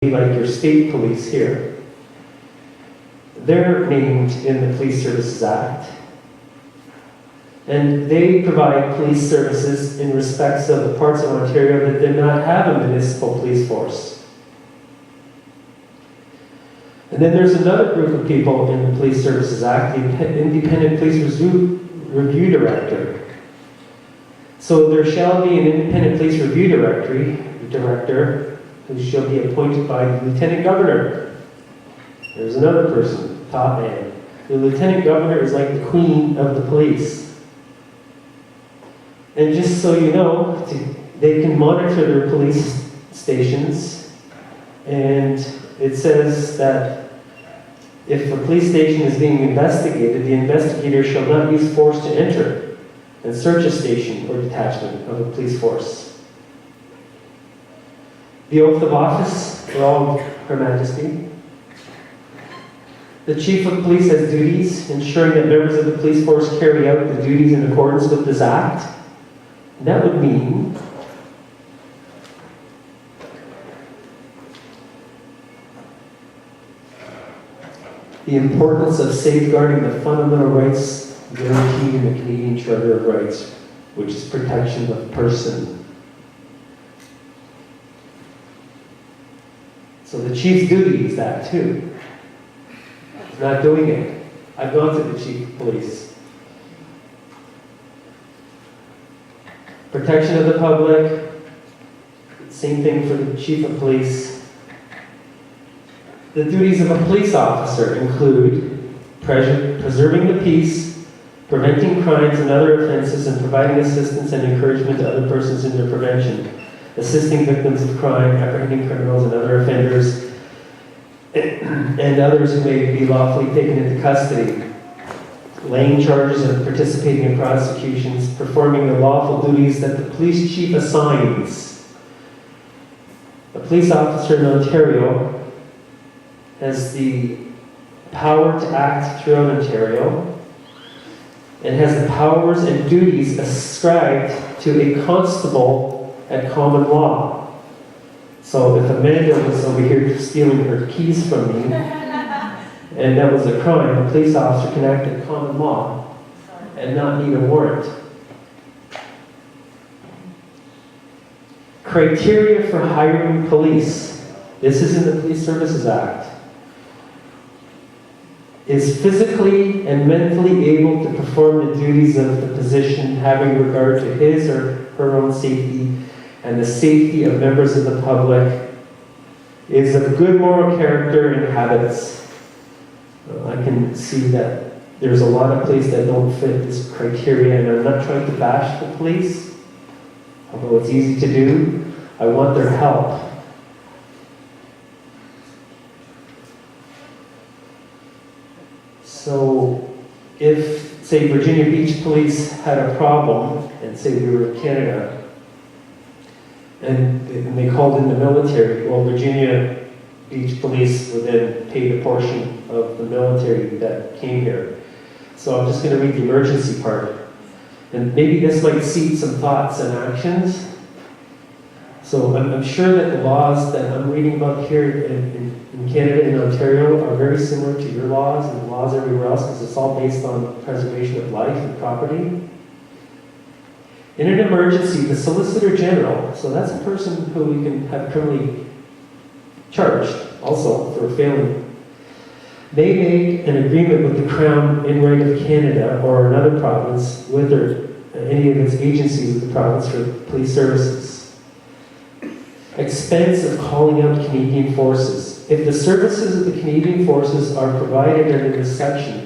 like your state police here. They're named in the Police Services Act. And they provide police services in respects of the parts of Ontario that did not have a municipal police force. And then there's another group of people in the Police Services Act, the Independent Police Review Director. So there shall be an Independent Police Review Director who shall be appointed by the Lieutenant Governor. There's another person, top man. The Lieutenant Governor is like the queen of the police. And just so you know, they can monitor their police stations, and it says that if a police station is being investigated, the investigator shall not use force to enter and search a station or detachment of a police force. The oath of office for all Her Majesty. The Chief of Police has duties ensuring that members of the police force carry out the duties in accordance with this Act. And that would mean the importance of safeguarding the fundamental rights guaranteed in the Canadian Charter of Rights, which is protection of person. So the chief's duty is that too. He's not doing it. I've gone to the chief of police. Protection of the public, same thing for the chief of police. The duties of a police officer include preserving the peace, preventing crimes and other offenses, and providing assistance and encouragement to other persons in their prevention, assisting victims of crime, apprehending criminals and other offenders, and others who may be lawfully taken into custody, laying charges and participating in prosecutions, performing the lawful duties that the police chief assigns. A police officer in Ontario has the power to act throughout Ontario and has the powers and duties ascribed to a constable at common law. So if Amanda was over here stealing her keys from me, and that was a crime, a police officer can act in common law and not need a warrant. Criteria for hiring police. This is in the Police Services Act. Is physically and mentally able to perform the duties of the position, having regard to his or her own safety and the safety of members of the public, is of good moral character and habits. I can see that there's a lot of police that don't fit this criteria, and I'm not trying to bash the police, although it's easy to do. I want their help. So if, say, Virginia Beach Police had a problem, and say we were in Canada, and they called in the military, well, Virginia Beach Police would then pay the portion of the military that came here. So I'm just going to read the emergency part. And maybe this might seed some thoughts and actions. So I'm sure that the laws that I'm reading about here in Canada and Ontario are very similar to your laws and the laws everywhere else, because it's all based on preservation of life and property. In an emergency, the Solicitor General, so that's a person who we can have criminally charged also for failing, may make an agreement with the Crown in right of Canada or another province with any of its agencies of the province for police services. Expense of calling out Canadian forces. If the services of the Canadian forces are provided under this section,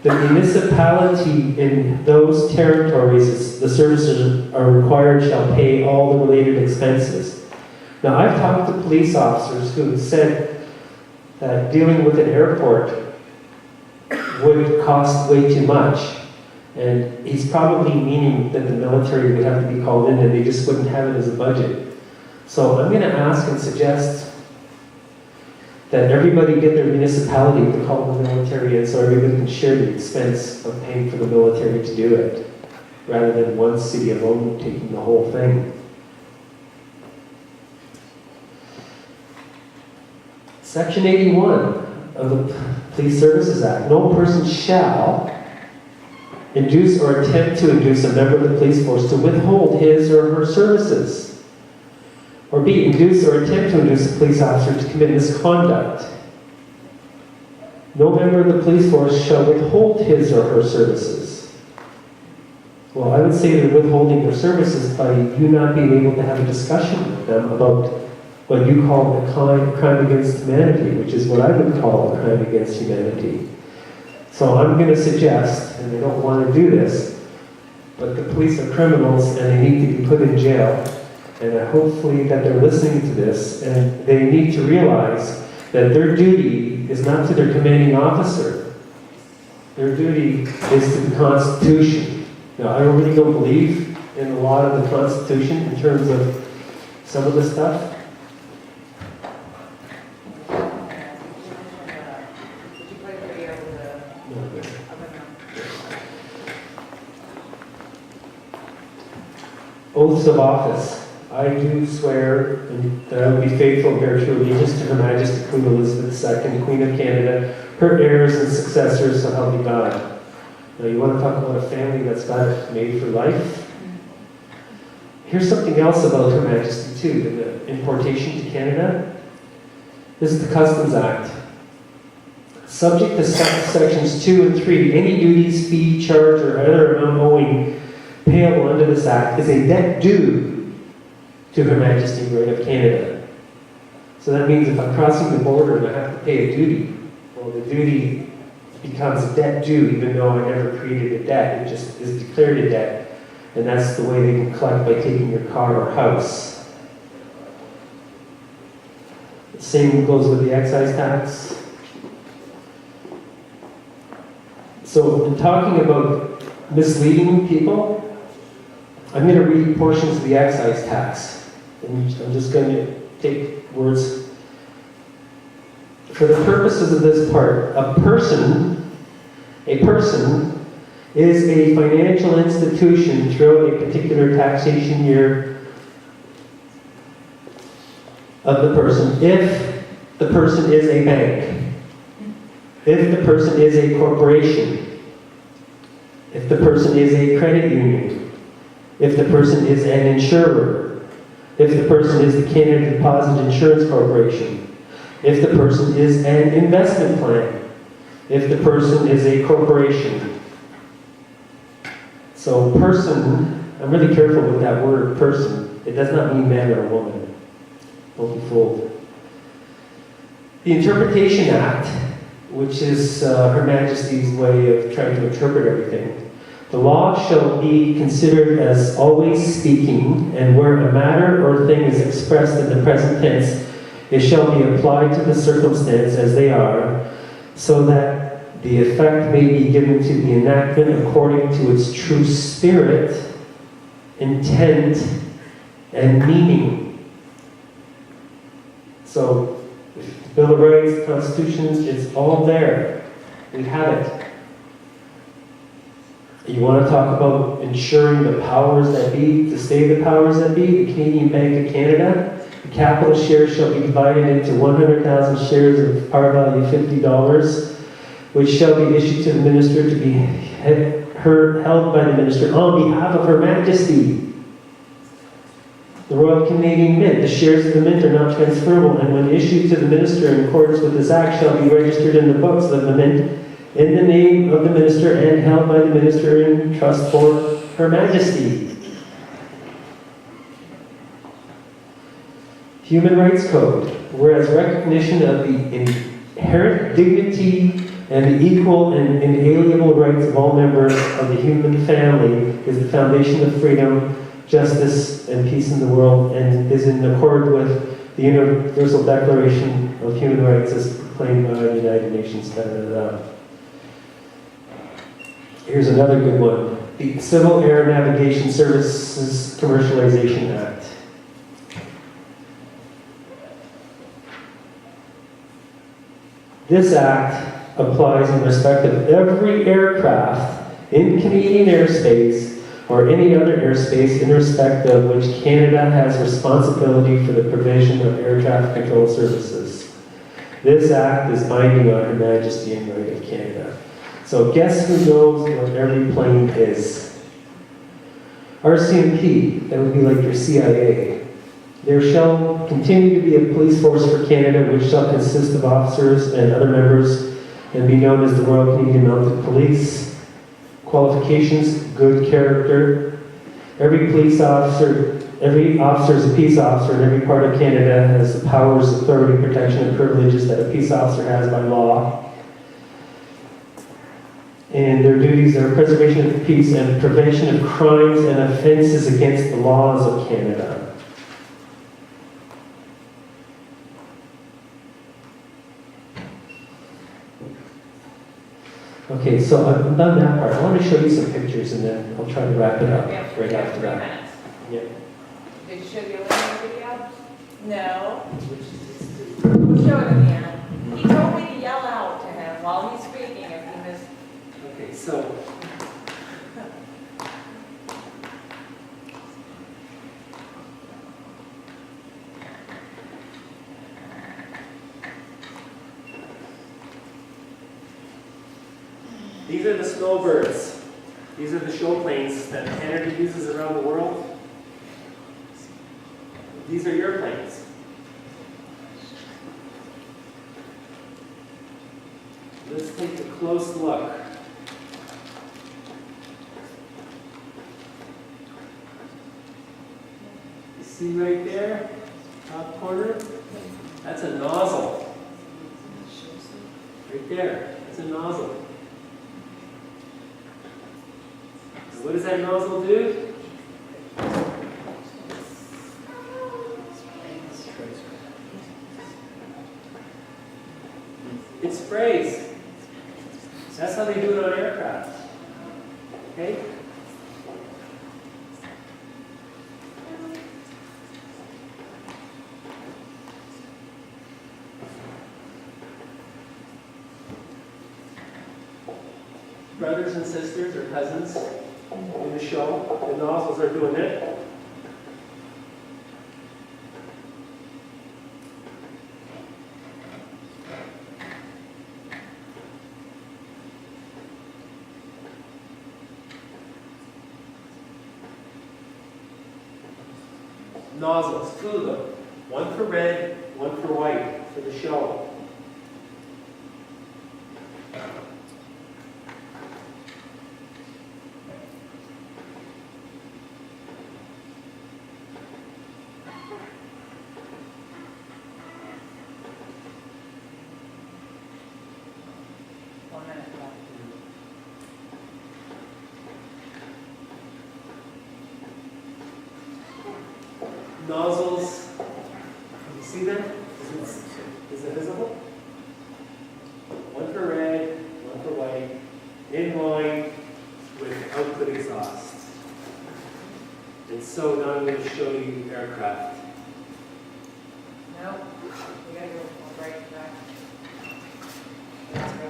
the municipality in those territories the services are required shall pay all the related expenses. Now, I've talked to police officers who said that dealing with an airport would cost way too much. And he's probably meaning that the military would have to be called in and they just wouldn't have it as a budget. So I'm going to ask and suggest that everybody get their municipality to call the military in so everybody can share the expense of paying for the military to do it, rather than one city alone taking the whole thing. Section 81 of the Police Services Act. No person shall induce or attempt to induce a member of the police force to withhold his or her services. Or B, induce or attempt to induce a police officer to commit misconduct. No member of the police force shall withhold his or her services. Well, I would say they're withholding their services by you not being able to have a discussion with them about what you call a crime against humanity, which is what I would call a crime against humanity. So I'm going to suggest, and I don't want to do this, but the police are criminals and they need to be put in jail. And hopefully that they're listening to this, and they need to realize that their duty is not to their commanding officer. Their duty is to the Constitution. Now, I really don't believe in a lot of the Constitution in terms of some of the stuff. Oaths of office. I do swear that I will be faithful and bear true allegiance to Her Majesty Queen Elizabeth II, Queen of Canada, her heirs and successors, so help me God. Now you want to talk about a family that's got it made for life? Here's something else about Her Majesty too, the importation to Canada. This is the Customs Act. Subject to sections 2 and 3, any duties, fee, charge, or other amount owing payable under this act is a debt due to Her Majesty of Canada. So that means if I'm crossing the border and I have to pay a duty, well, the duty becomes a debt due even though I never created a debt. It just is declared a debt. And that's the way they can collect by taking your car or house. The same goes with the excise tax. So in talking about misleading people, I'm going to read portions of the excise tax. And I'm just going to take words. For the purposes of this part, a person is a financial institution throughout a particular taxation year of the person, if the person is a bank, if the person is a corporation, if the person is a credit union, if the person is an insurer, if the person is the Canada Deposit Insurance Corporation, if the person is an investment plan, if the person is a corporation. So person, I'm really careful with that word person. It does not mean man or woman. Don't be fooled. The Interpretation Act, which is Her Majesty's way of trying to interpret everything. The law shall be considered as always speaking, and where a matter or thing is expressed in the present tense, it shall be applied to the circumstance as they are, so that the effect may be given to the enactment according to its true spirit, intent, and meaning. So, the Bill of Rights, Constitution, it's all there. We have it. You want to talk about ensuring the powers that be, to stay the powers that be, the Canadian Bank of Canada, the capital shares shall be divided into 100,000 shares of par value $50, which shall be issued to the minister to be held by the minister on behalf of Her Majesty. The Royal Canadian Mint, the shares of the Mint are not transferable, and when issued to the minister in accordance with this act shall be registered in the books of the Mint in the name of the minister and held by the minister in trust for Her Majesty. Human Rights Code. Whereas recognition of the inherent dignity and the equal and inalienable rights of all members of the human family is the foundation of freedom, justice, and peace in the world, and is in accord with the Universal Declaration of Human Rights as proclaimed by the United Nations. Here's another good one. The Civil Air Navigation Services Commercialization Act. This act applies in respect of every aircraft in Canadian airspace or any other airspace in respect of which Canada has responsibility for the provision of air traffic control services. This act is binding on Her Majesty and right of Canada. So guess who knows what every plane is? RCMP, that would be like your CIA. There shall continue to be a police force for Canada which shall consist of officers and other members and be known as the Royal Canadian Mounted Police. Qualifications, good character. Every officer is a peace officer, and every part of Canada has the powers, authority, protection, and privileges that a peace officer has by law. And their duties are preservation of the peace and prevention of crimes and offenses against the laws of Canada. Okay, so I've done that part. I want to show you some pictures and then I'll try to wrap it up right after that. Yeah. Did you show the other video? No. We'll show it again. He told me to yell out to him while he's speaking if he missed. Okay, so. These are the snowbirds. These are the show planes that Canada uses around the world. These are your planes. Let's take a close look. You see right there, top corner? That's a nozzle. Right there, that's a nozzle. What does that nozzle do? It sprays. That's how they do it on aircraft. Okay? Brothers and sisters or cousins in the show, the nozzles are doing it. Nozzles, two of them. One for red, one for white, for the show. Nozzles, you see them? Is it visible? One for red, one for white, in line with output exhaust. And so now I'm going to show you aircraft. No. We gotta go right back. Let's go.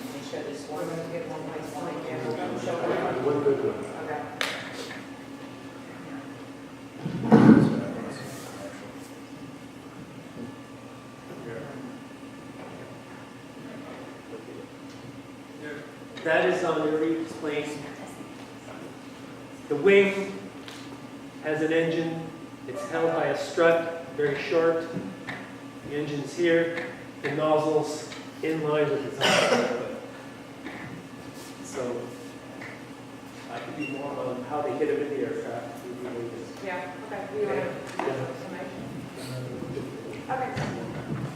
Let me show this one. We're gonna get one by one again. Show it. One good one. Okay. That is on every plane. The wing has an engine. It's held by a strut, very short. The engine's here. The nozzles in line with its output. So I could be more on how they hit them in the aircraft. Yeah, okay. We want to Okay.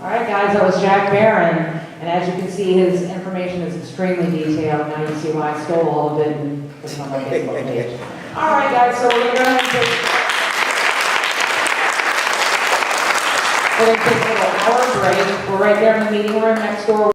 All right, guys, that was Jack Barron, and as you can see, his information is extremely detailed. Now you see why I stole all of it and put it on my Facebook page. All right, guys, so we're going to take a little hour break. We're right there in the meeting room next door.